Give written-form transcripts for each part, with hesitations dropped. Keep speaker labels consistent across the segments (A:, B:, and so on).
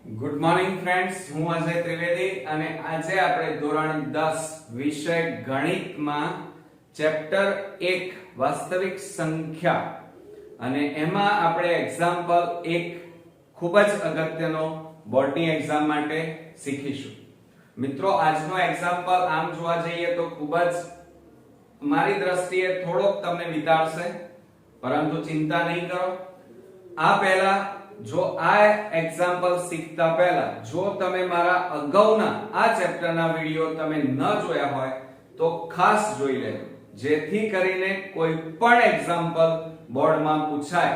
A: Good morning friends, હું અજય ત્રિવેદી અને આજે આપણે ધોરણ 10 વિષય ગણિતમાં ચેપ્ટર 1 વાસ્તવિક સંખ્યા અને એમાં આપણે એક્ઝામ્પલ 1 ખૂબ જ અગત્યનો બોર્ડની એક્ઝામ માટે શીખીશું. મિત્રો, આજનો એક્ઝામ્પલ આમ જોવા જઈએ તો ખૂબ જ મારી દ્રષ્ટિએ થોડોક તમને વિતાડશે, પરંતુ ચિંતા નહીં કરો. આ પહેલા જો આ એક્ઝામ્પલ શીખતા પહેલા જો તમે મારા અગાઉના આ ચેપ્ટરના વિડિયો તમે ન જોયા હોય તો ખાસ જોઈ લેજો, જેથી કરીને કોઈ પણ એક્ઝામ્પલ બોર્ડમાં પૂછાય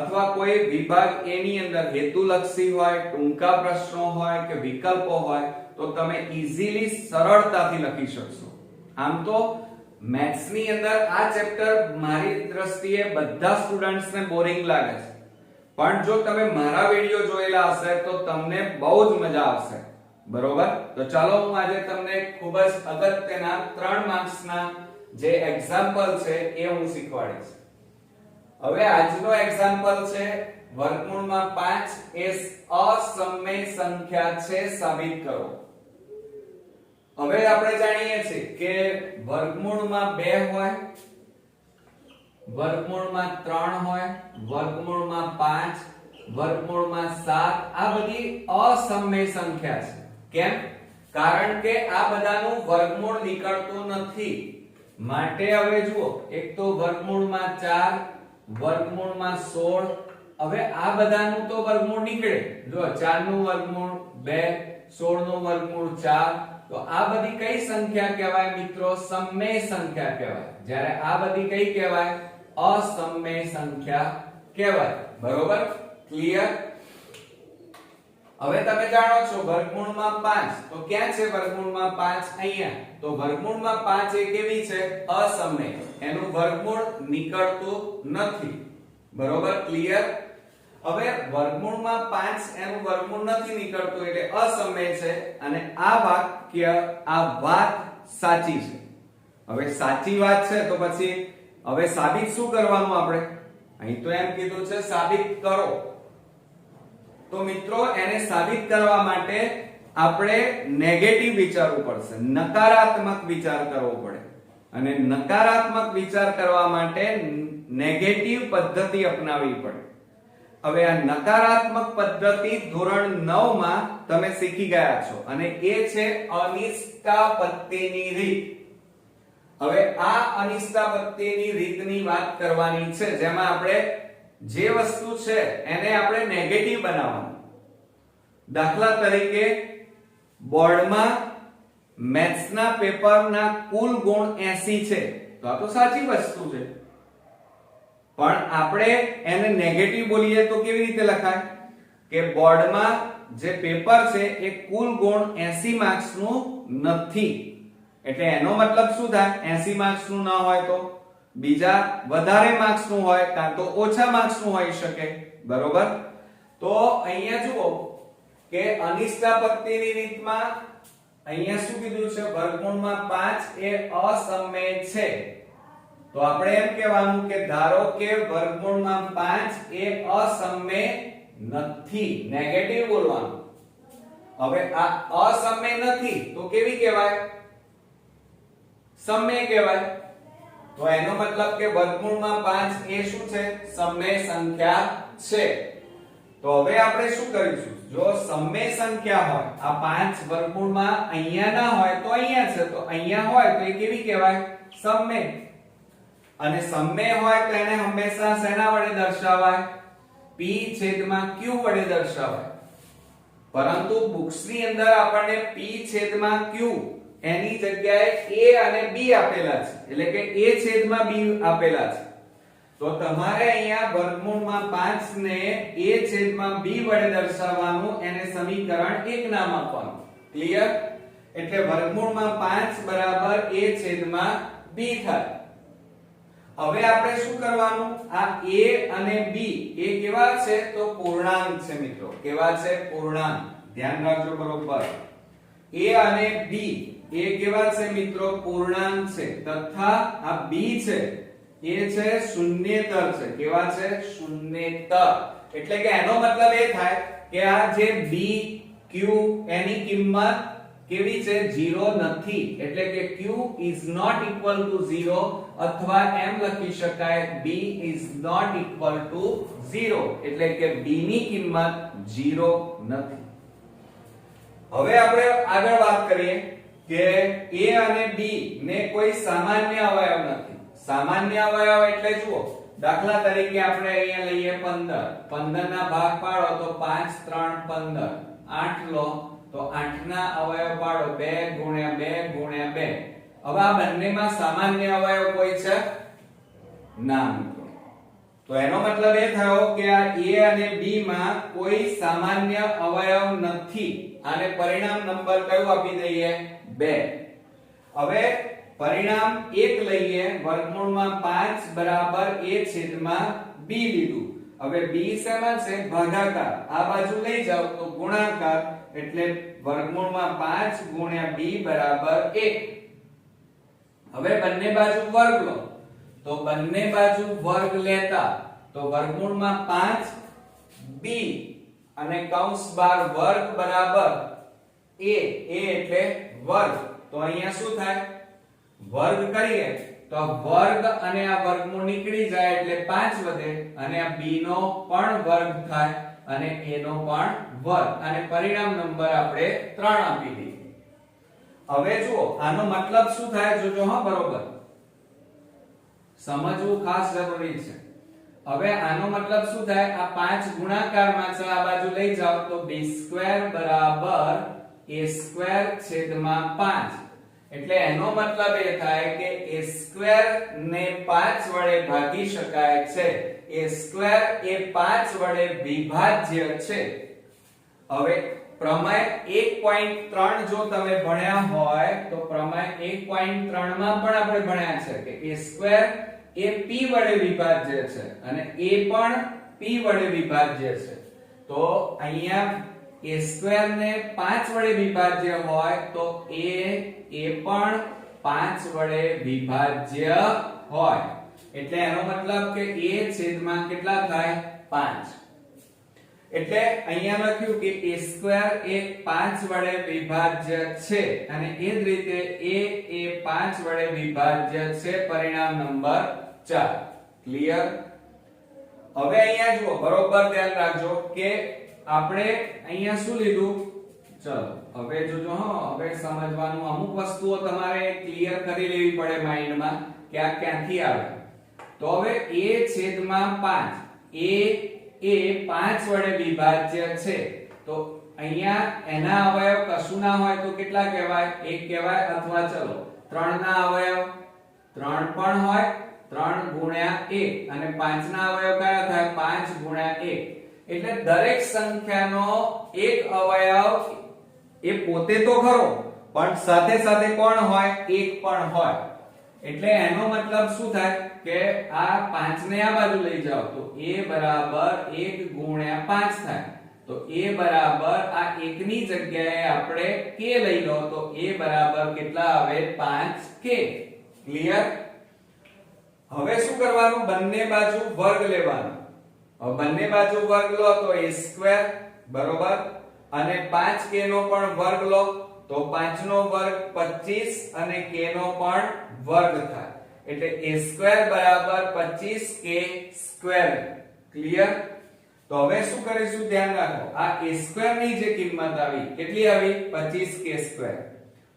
A: અથવા કોઈ વિભાગ એ ની અંદર હેતુલક્ષી હોય, ટૂંકા પ્રશ્નો હોય કે વિકલ્પો હોય તો તમે ઈઝીલી સરળતાથી લખી શકશો. આમ તો મેથ્સ ની અંદર આ ચેપ્ટર મારી દ્રષ્ટિએ બધા સ્ટુડન્ટ્સને બોરિંગ લાગે છે, પણ જો તમે મારા વિડિયો જોયેલા હશે તો તમને બહુ જ મજા આવશે. બરોબર? તો ચાલો હું આજે તમને ખૂબ જ અગત્યના 3 માર્ક્સના જે એક્ઝામ્પલ છે એ હું શીખવાડીશ. હવે આજનો એક્ઝામ્પલ છે વર્ગમૂળમાં 5 એ અસમય સંખ્યા છે, સાબિત કરો. હવે આપણે જાણીએ છીએ કે વર્ગમૂળમાં 2 હોય, વર્ગમૂળમાં 3 હોય, વર્ગમૂળમાં 5, વર્ગમૂળમાં 7 આ બધી અસમય સંખ્યા છે. કેમ? કારણ કે આ બધાનું વર્ગમૂળ નીકળતું નથી. માટે હવે જુઓ, એક તો વર્ગમૂળમાં 4, વર્ગમૂળમાં 16. હવે આ બધાનું તો વર્ગમૂળ નીકળે. જો 4 નું વર્ગમૂળ 2, 16 નું વર્ગમૂળ 4. તો આ બધી કઈ સંખ્યા કહેવાય મિત્રો? સમય સંખ્યા કહેવાય. જ્યારે આ બધી કઈ કહેવાય? અસમય સંખ્યા કહેવાય. બરોબર? ક્લિયર? હવે તમે જાણો છો વર્ગમૂળમાં 5, તો ક્યાં છે વર્ગમૂળમાં 5? અહીંયા. તો વર્ગમૂળમાં 5 એ કેવી છે? અસમય. એનું વર્ગમૂળ નીકળતું નથી. બરોબર? ક્લિયર? હવે વર્ગમૂળમાં 5 એનું વર્ગમૂળ નથી નીકળતું એટલે અસમય છે અને આ વાક્ય, આ વાત સાચી છે. હવે સાચી વાત છે તો પછી હવે સાબિત શું કરવાનું આપણે? અહીં તો એમ કીધું છે સાબિત કરો. તો મિત્રો, એને સાબિત કરવા માટે આપણે નેગેટિવ વિચારવું પડશે, નકારાત્મક વિચાર કરવો પડે. અને નકારાત્મક વિચાર કરવા માટે નેગેટિવ પદ્ધતિ અપનાવવી પડે. હવે આ નકારાત્મક પદ્ધતિ ધોરણ 9 માં તમે શીખી ગયા છો અને એ છે અનિષ્ટાપત્તિની રીત. હવે આ અનિષ્ટાપત્તિની રીતની વાત કરવાની છે, જેમાં આપણે જે વસ્તુ છે એને આપણે નેગેટિવ બનાવવાનું. દાખલા તરીકે બોર્ડમાં મેથ્સના પેપરના કુલ ગુણ 80 છે, તો આ તો સાચી વસ્તુ છે, પણ આપણે એને નેગેટિવ બોલીએ તો કેવી રીતે લખાય? કે બોર્ડમાં જે પેપર છે એ કુલ ગુણ 80 માર્ક્સ નું નથી. એટલે એનો મતલબ શું થાય? 80 માર્ક્સ નું ન હોય તો બીજા વધારે માર્ક્સ નું હોય, કાં તો ઓછા માર્ક્સ નું હોઈ શકે. બરોબર? તો અહીંયા જુઓ કે અનિષ્ટાપત્તિની રીતમાં અહીંયા શું કીધું છે? વર્ગમૂળમાં 5 એ અસમય છે. તો આપણે એમ કહેવાનું કે ધારો કે વર્ગમૂળમાં 5 એ અસમય નથી, નેગેટિવ બોલવાનું. હવે આ અસમય નથી તો કેવી કહેવાય? સમય કહેવાય. તો એનો મતલબ કે વર્ગમૂળમાં 5 એ શું છે? સમય સંખ્યા છે. તો હવે આપણે શું કરીશું? જો સમય સંખ્યા હોય, આ 5 વર્ગમૂળમાં અહીંયા ના હોય તો અહીંયા છે, તો અહીંયા હોય તો એ કેવી કહેવાય? સમય. અને સમય હોય તો એને હંમેશા શેના વડે દર્શાવાય? p છેદમાં q વડે દર્શાવાય. પરંતુ બુક્સ ની અંદર આપણને p છેદમાં q એની જગ્યાએ a અને b આપેલા છે, એટલે કે a છેદમાં b આપેલા છે. તો તમારે અહીંયા વર્ગમૂળમાં 5 ને a છેદમાં b વડે દર્શાવવાનું, એને સમીકરણ 1 નામ આપવાનું. ક્લિયર? એટલે વર્ગમૂળમાં 5 બરાબર a છેદમાં b થાય. હવે આપણે શું કરવાનું? આ a અને b એ કેવા છે? તો પૂર્ણાંક છે મિત્રો. કેવા છે? પૂર્ણાંક. ધ્યાન રાખજો બરોબર. a અને b એ કેવા છે મિત્રો? પૂર્ણાંક છે. તથા આ b છે એ છે શૂન્યેતર છે. કેવા છે? શૂન્યેતર. એટલે કે એનો મતલબ એ થાય કે આ જે b q એની કિંમત કેવી છે 0 નથી એટલે કે q is not equal to 0 અથવા એમ લખી શકાય b is not equal to 0 એટલે કે b ની કિંમત 0 નથી. હવે આપણે આગળ વાત કરીએ કે a અને b ને કોઈ સામાન્ય અવયવ નથી. સામાન્ય અવયવ એટલે જુઓ દાખલા તરીકે આપણે અહીંયા લઈએ 15. 15 ના ભાગ પાડો તો 5 3 15 8 લો તો 8 ના અવયવ પાડો 2 ગુણ્યા 2 ગુણ્યા 2. હવે આ બંનેમાં સામાન્ય અવયવ કોઈ છે ના મિત્રો. તો એનો મતલબ એ થયો કે આ a અને b માં કોઈ સામાન્ય અવયવ નથી. આને પરિણામ નંબર કયું આપી દઈએ 2. હવે પરિણામ 1 લઈએ વર્ગમૂળમાં 5 બરાબર a છેદમાં b લીધું. હવે b શેમાં છે ભાગાકાર. આ બાજુ લઈ જાવ તો ગુણાકાર એટલે વર્ગમૂળમાં 5 ગુણ્યા b બરાબર 1. હવે બંને બાજુ વર્ગ લો તો બંને બાજુ વર્ગ લેતા તો વર્ગમૂળમાં 5 b અને કૌંસ બાર વર્ગ બરાબર a એટલે વર્ગ. તો અહીંયા શું થાય વર્ગ કરીએ તો વર્ગ અને આ વર્ગમૂળ નીકળી જાય એટલે 5 વધે અને આ b નો પણ વર્ગ થાય અને a નો પણ વર્ગ અને પરિણામ નંબર આપણે 3 આપી દઈએ. હવે જુઓ આનો મતલબ શું થાય જોજો હા બરોબર સમજવું ખાસ જરૂરી છે. હવે આનો મતલબ શું થાય આ 5 ગુણાકારમાં છે આ બાજુ લઈ જાવ તો b² બરાબર a² છેદમાં 5 એટલે એનો મતલબ એ થાય કે a² ને 5 વડે ભાગી શકાય છે. a² એ 5 વડે વિભાજ્ય છે. હવે પ્રમેય 1.3 જો તમે ભણ્યા હોય તો પ્રમેય 1.3 માં પણ આપણે ભણ્યા છે કે a² એ p વડે વિભાજ્ય છે અને a પણ p વડે વિભાજ્ય છે. તો અહીંયા a² ને 5 વડે વિભાજ્ય હોય તો a પણ 5 વડે વિભાજ્ય હોય એટલે એનો મતલબ કે a છેદમાં કેટલા થાય 5. એટલે અહીંયા લખ્યું કે a² એ 5 વડે વિભાજ્ય છે અને એ જ રીતે a એ 5 વડે વિભાજ્ય છે. પરિણામ નંબર 4. ક્લિયર. હવે અહીંયા જુઓ બરોબર ધ્યાન રાખજો કે આપણે અહીંયા શું લીધું. ચલો હવે જોજો હા હવે સમજવાનું અમુક વસ્તુઓ તમારે ક્લિયર કરી લેવી પડે માઈન્ડમાં કે આ ક્યાંથી આવે. તો હવે a છેદમાં 5 એ 5 વડે વિભાજ્ય છે. તો અહીંયા એના અવયવ કશું ના હોય તો કેટલા કહેવાય 1 કહેવાય અથવા ચલો 3 ના અવયવ 3 પણ હોય 3 ગુણ્યા 1 અને 5 ના અવયવ કયા થાય 5 ગુણ્યા 1 એટલે દરેક સંખ્યાનો એક અવયવ એ પોતે તો ખરો પણ સાથે સાથે કોણ હોય એક પણ હોય. એટલે એનો મતલબ શું થાય કે આ 5 ને આ બાજુ લઈ જાઓ તો a બરાબર 1 ગુણ્યા 5 થાય. તો a બરાબર આ 1 ની જગ્યાએ આપણે k લઈ લો તો a બરાબર કેટલા આવે 5k. ક્લિયર. હવે શું કરવાનું બંને બાજુ વર્ગ લેવાનો. હવે બંને બાજુ વર્ગ લો તો a² બરોબર અને 5k નો પણ વર્ગ લો તો 5 નો વર્ગ 25 અને k નો પણ વર્ગ થાય એટલે a² બરાબર 25k². ક્લિયર. તો હવે શું કરીશું ધ્યાન રાખો આ a² ની જે કિંમત આવી કેટલી આવી 25k².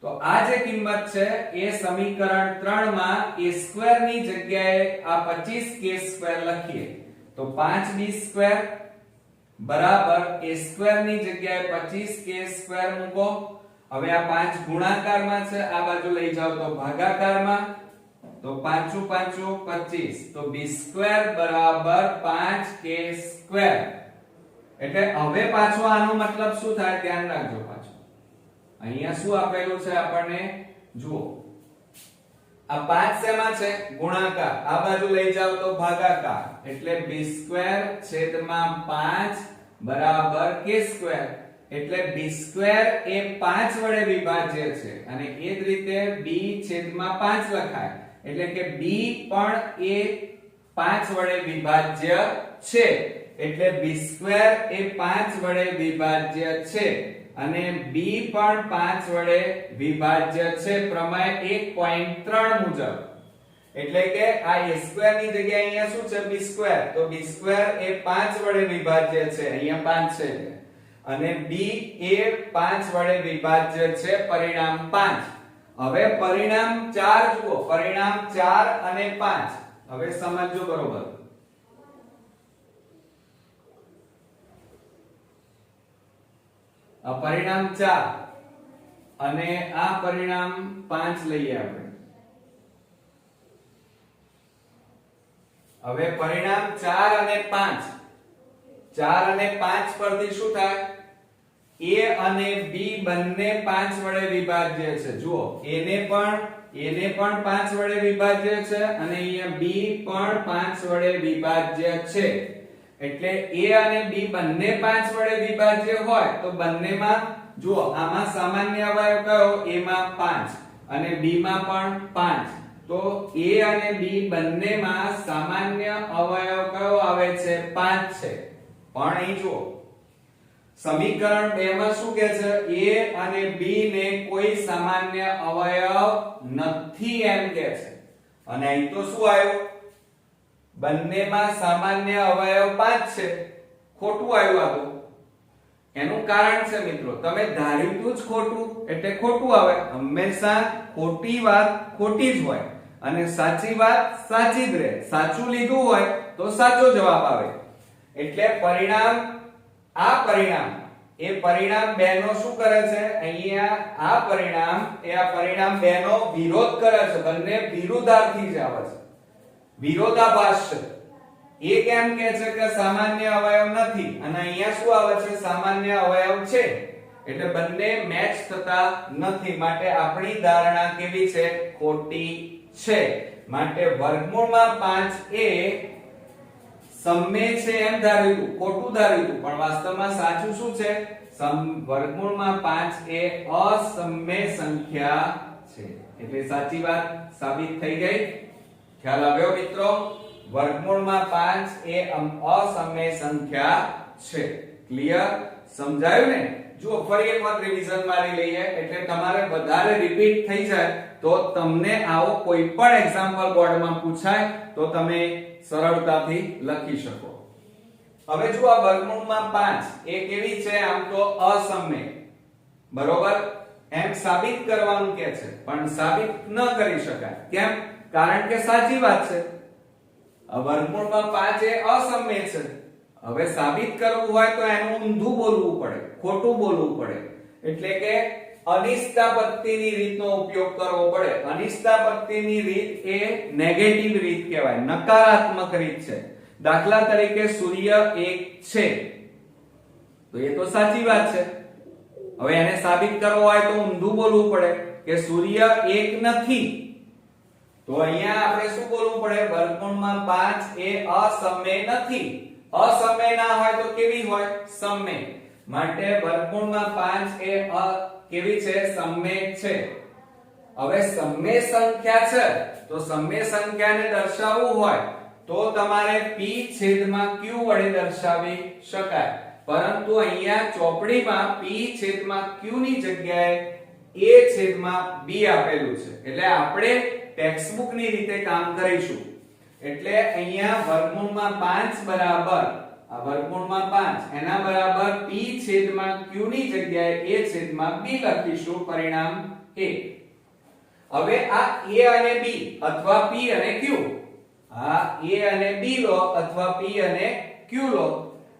A: તો આ જે કિંમત છે એ સમીકરણ 3 માં a² ની જગ્યાએ આ 25k² લખીએ તો 5b² બરાબર a² ની જગ્યાએ 25k² મૂકો. હવે આ 5 ગુણાકારમાં છે આ બાજુ લઈ જાવ તો ભાગાકારમાં તો 5 5 25 તો b² બરાબર 5k². એટલે હવે પાછો આનો મતલબ શું થાય ધ્યાન રાખજો. પાછો અહીંયા શું આપેલું છે આપણને જુઓ આ 5 શેમાં છે ગુણાકાર આ બાજુ લઈ જાવ તો ભાગાકાર એટલે b² છેદમાં 5 બરાબર k². એટલે b² એ 5 વડે વિભાજ્ય છે અને એ જ રીતે b છેદમાં 5 લખાય એટલે કે b પણ એ 5 વડે વિભાજ્ય છે. એટલે b² એ 5 વડે વિભાજ્ય છે અને b પણ 5 વડે વિભાજ્ય છે પ્રમેય 1.3 મુજબ। એટલે કે આ a² ની જગ્યાએ અહીંયા શું છે b², તો b² એ 5 વડે વિભાજ્ય છે, અહીંયા 5 છે અને b એ 5 વડે વિભાજ્ય છે, પરિણામ 5। હવે પરિણામ 4 જુઓ, પરિણામ 4 અને 5 હવે સમજો બરોબર। આ પરિણામ 4 અને આ પરિણામ 5 લઈએ આપણે। હવે પરિણામ 4 અને 5, 4 અને 5 પરથી શું થાય, a અને b બંને 5 વડે વિભાજ્ય છે। જુઓ a ને પણ 5 વડે વિભાજ્ય છે અને અહીંયા b પણ 5 વડે વિભાજ્ય છે। એટલે a અને b બંને 5 વડે વિભાજ્ય હોય તો બંનેમાં જુઓ આમાં સામાન્ય અવયવ કયો, a માં 5 અને b માં પણ 5, તો a અને b બંનેમાં સામાન્ય અવયવ કયો આવે છે, 5 છે। પણ અહીં જુઓ સમીકરણ 2 માં શું કહે છે, a અને b ને કોઈ સામાન્ય અવયવ નથી એમ કહે છે અને અહીં તો શું આવ્યું, બંનેમાં સામાન્ય અવયવ 5 છે, ખોટું આવ્યું આ તો। એનું કારણ છે મિત્રો, તમે ધાર્યું જ ખોટું એટલે ખોટું આવે। હંમેશા ખોટી વાત ખોટી જ હોય અને સાચી વાત સાચી જ રહે। સાચું લીધું હોય તો સાચો જવાબ આવે। એટલે પરિણામ આ પરિણામ એ પરિણામ 2 નો શું કરે છે, અહીંયા આ પરિણામ એ આ પરિણામ 2 નો વિરોધ કરે છે, બંને વિરુદ્ધાર્થી જ આવે છે, વિરોધાભાસ છે। એ કેમ કહે છે કે સામાન્ય અવયવ નથી અને અહીંયા શું આવે છે, સામાન્ય અવયવ છે, એટલે બંને મેચ થતા નથી, માટે આપણી ધારણા કેવી છે, ખોટી છે। માટે વર્ગમૂળમાં 5 એ સમમેય છે એમ ધાર્યું હતું, ખોટું ધાર્યું હતું, પણ વાસ્તવમાં સાચું શું છે, વર્ગમૂળમાં 5 એ અસમમેય સંખ્યા છે। એટલે સાચી વાત સાબિત થઈ ગઈ। ખ્યાલ આવ્યો મિત્રો, વર્ગમૂળમાં 5 એ અસમમેય સંખ્યા છે। ક્લિયર, સમજાયું ને? જો ફરી એકવાર રિવિઝન મારી લઈએ એટલે તમારે વધારે રિપીટ થઈ જાય તો તમને આવો કોઈ પણ એક્ઝામ્પલ બોર્ડમાં પૂછાય તો તમે સરળતાથી લખી શકો। હવે જો આ વર્ગમૂળમાં 5 એ કેવી છે, આમ તો અસમમેય, બરોબર, એમ સાબિત કરવાનું કે છે, પણ સાબિત ન કરી શકાય। કેમ? કારણ કે સાચી વાત છે, આ વર્ગમૂળમાં 5 એ અસમમેય છે। હવે સાબિત કરવું હોય તો એનું ઊંધું બોલવું પડે, ખોટું બોલવું પડે, એટલે કે અનિષ્ટાપત્તિની રીતનો ઉપયોગ કરવો પડે। અનિષ્ટાપત્તિની રીત એ નેગેટિવ રીત કહેવાય, નકારાત્મક રીત છે। દાખલા તરીકે સૂર્ય એક છે તો એ તો સાચી વાત છે, હવે એને સાબિત કરવો હોય તો ઊંધું બોલવું પડે કે સૂર્ય એક નથી, તો અહીંયા આપણે શું બોલવું પડે, વર્ગમૂળમાં 5 એ અસમમેય નથી। અસમમેય ના હોય તો કેવી હોય, સમમેય, માટે વર્ગમૂળમાં 5 એ કેવી છે, સમમેય છે। હવે સમમેય સંખ્યા છે તો સમમેય સંખ્યાને દર્શાવવું હોય તો તમારે p છેદમાં q વડે દર્શાવી શકાય, પરંતુ અહીંયા ચોપડીમાં p છેદમાં q ની જગ્યાએ a છેદમાં b આપેલું છે, એટલે આપણે ટેક્સ્ટબુક ની રીતે કામ કરીશું। એટલે અહીંયા વર્ગમૂળમાં 5 બરાબર આ વર્ગમૂળમાં 5 એના બરાબર p છેદમાં q ની જગ્યાએ a છેદમાં b લખીશું, પરિણામ a। હવે આ a અને b અથવા p અને q, આ a અને b લો અથવા p અને q લો,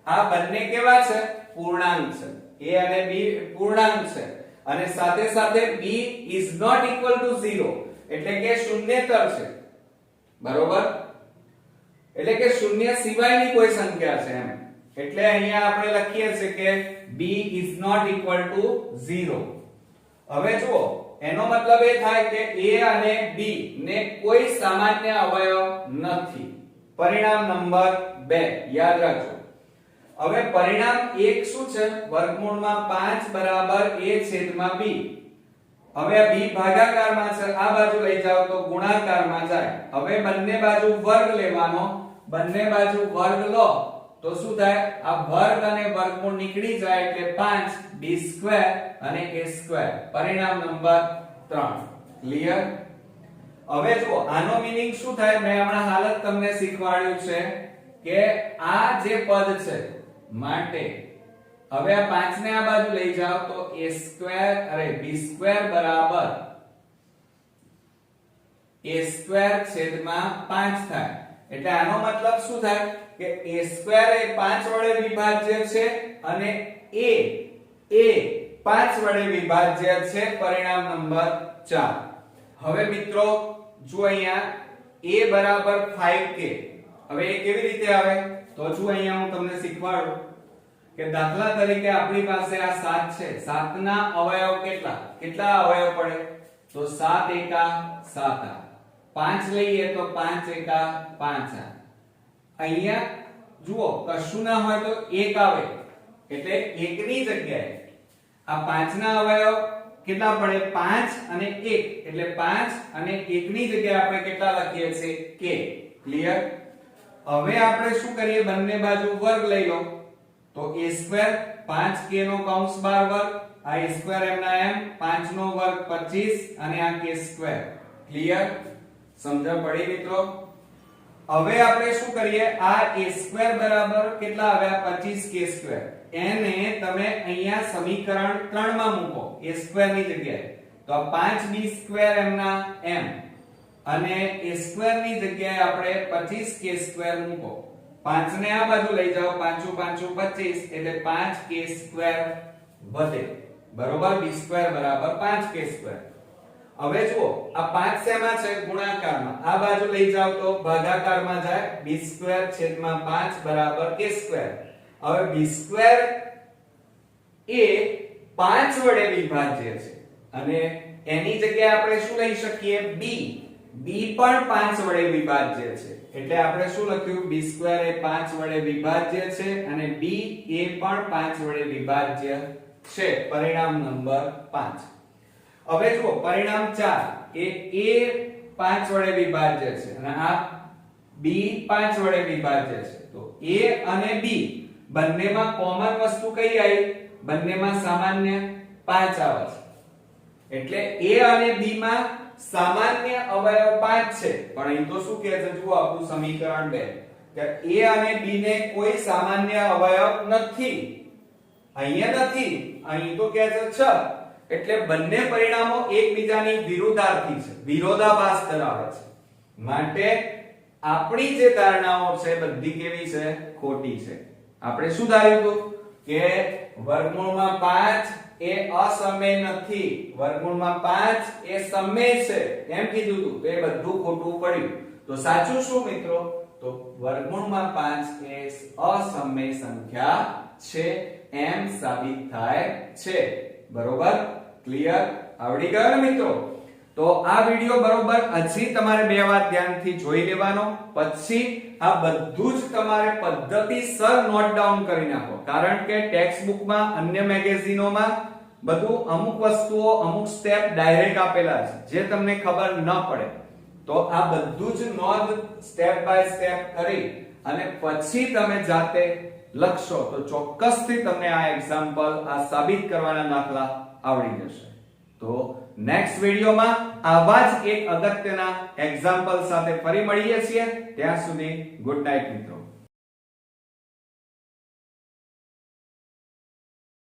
A: આ બંને કેવા છે, પૂર્ણાંક છે। a અને b પૂર્ણાંક છે અને સાથે સાથે b is not equal to 0 એટલે કે શૂન્યેતર છે, બરોબર, એટલે કે શૂન્ય સિવાયની કોઈ સંખ્યા છે એમ। એટલે અહીંયા આપણે લખીએ છીએ કે b is not equal to 0। હવે જુઓ એનો મતલબ એ થાય કે a અને b ને કોઈ સામાન્ય અવયવ નથી। પરિણામ નંબર 2 યાદ રાખજો। હવે પરિણામ 1 શું છે, વર્ગમૂળમાં 5 બરાબર a છેદમાં b। હવે આ b ભાગાકારમાં છે, આ બાજુ લઈ જાઓ તો ગુણાકારમાં જાય। હવે બંને બાજુ વર્ગ લેવાનો, બંને બાજુ વર્ગ લો તો શું થાય, આ વર્ગ અને વર્ગમૂળ નીકળી જાય એટલે 5 d² અને a². પરિણામ નંબર 3. ક્લિયર? હવે જો આનો મીનિંગ શું થાય, મેં હમણાં હાલ જ તમને શીખવાડ્યું છે કે આ જે પદ છે માટે હવે આ 5 ને આ બાજુ લઈ જાઓ તો b² બરાબર a² 5 થાય. એટલે આનો મતલબ શું થાય કે a² એ 5 વડે વિભાજ્ય છે અને a 5 વડે વિભાજ્ય છે. પરિણામ નંબર 4. હવે મિત્રો જો અહીંયા a બરાબર 5k. હવે એ કેવી રીતે આવે તો જો અહીંયા હું તમને શીખવાડું કે દાખલા તરીકે આપણી પાસે આ 7 છે. 7 ના અવયવ કેટલા અવયવ પડે તો 7 એકા 7. 5 લઈએ તો 5 એકા 5. અહીંયા જુઓ કશું ના હોય તો 1 આવે એટલે 1 ની જગ્યાએ આ 5 ના અવયવ કેટલા પડે 5 અને 1 એટલે 5 અને 1 ની જગ્યાએ આપણે કેટલા લખીએ છીએ k. ક્લિયર? હવે આપણે શું કરીએ, બંને બાજુ વર્ગ લઈ લો તો a² 5k નો કૌંસ 12 વર્ગ, આ a² એમના એમ 5 નો વર્ગ 25 અને આ k². ક્લિયર? સમજણ પડી મિત્રો? હવે આપણે શું કરીએ, આ a² બરાબર કેટલા આવ્યા 25k². એને તમે અહીંયા સમીકરણ 3 માં મૂકો a² ની જગ્યાએ તો આ 5b² એમના એમ અને a² ની જગ્યાએ આપણે 25k² મૂકો. 5 ને આ બાજુ લઈ જાઓ 5 5 25 એટલે 5k² વધે. બરોબર? b² બરાબર 5k². હવે જુઓ આ 5 શેમાં છે ગુણાકારમાં, આ બાજુ લઈ જાઓ તો ભાગાકારમાં જાય b² 5 બરાબર k². હવે b² એ 5 વડે વિભાજ્ય છે અને એની જગ્યાએ આપણે શું લઈ શકીએ b પણ 5 વડે વિભાજ્ય છે એટલે આપણે શું લખ્યું b² એ 5 વડે વિભાજ્ય છે અને b એ પણ 5 વડે વિભાજ્ય છે. પરિણામ નંબર 5. હવે જુઓ પરિણામ 4 એ 5 વડે વિભાજ્ય છે અને આ b 5 વડે વિભાજ્ય છે. તો a અને b બંનેમાં કોમન વસ્તુ કઈ આવી, બંનેમાં સામાન્ય 5 આવે છે એટલે a અને b માં સામાન્ય અવયવ 5 છે. પણ અહીં તો શું કહે છે, જુઓ આપણું સમીકરણ 2 કે a અને b ને કોઈ સામાન્ય અવયવ નથી. અહીંયા નથી, અહીં તો કહે છે 6 એટલે બંને પરિણામો એકબીજાની વિરુદ્ધાર્થી છે, વિરોધાભાસ ધરાવે છે. માટે આપણી જે ધારણાઓ છે બધી કેવી છે, ખોટી છે. આપણે શું ધાર્યું હતું કે વર્ગમૂળમાં 5 એ અસમય નથી, વર્ગમૂળમાં 5 એ સમય છે એમ કીધું હતું. તો એ બધું ખોટું પડ્યું. તો સાચું શું મિત્રો, તો વર્ગમૂળમાં 5 એ અસમય સંખ્યા છે એમ સાબિત થાય છે. બરોબર? ક્લિયર? આવડી ગયો ને મિત્રો? તો આ વિડિયો બરોબર હજી તમારે બે વાત ધ્યાનથી જોઈ લેવાનો, પછી આ બધું જ તમારે પદ્ધતિસર નોટ ડાઉન કરી નાખો. કારણ કે ટેક્સ્ટ બુકમાં અન્ય મેગેઝિનોમાં બધું અમુક વસ્તુઓ અમુક સ્ટેપ ડાયરેક્ટ આપેલા છે જે તમને ખબર ન પડે. તો આ બધું જ નોંધ સ્ટેપ બાય સ્ટેપ કરી અને પછી તમે જાતે લખશો તો ચોક્કસથી તમને આ એક્ઝામ્પલ, આ સાબિત કરવાના દાખલા આવડી જશે. તો નેક્સ્ટ વિડિયોમાં આવા જ એક અગત્યના એક્ઝામ્પલ સાથે ફરી મળીએ છીએ. ત્યાં સુધી ગુડ નાઈટ મિત્રો.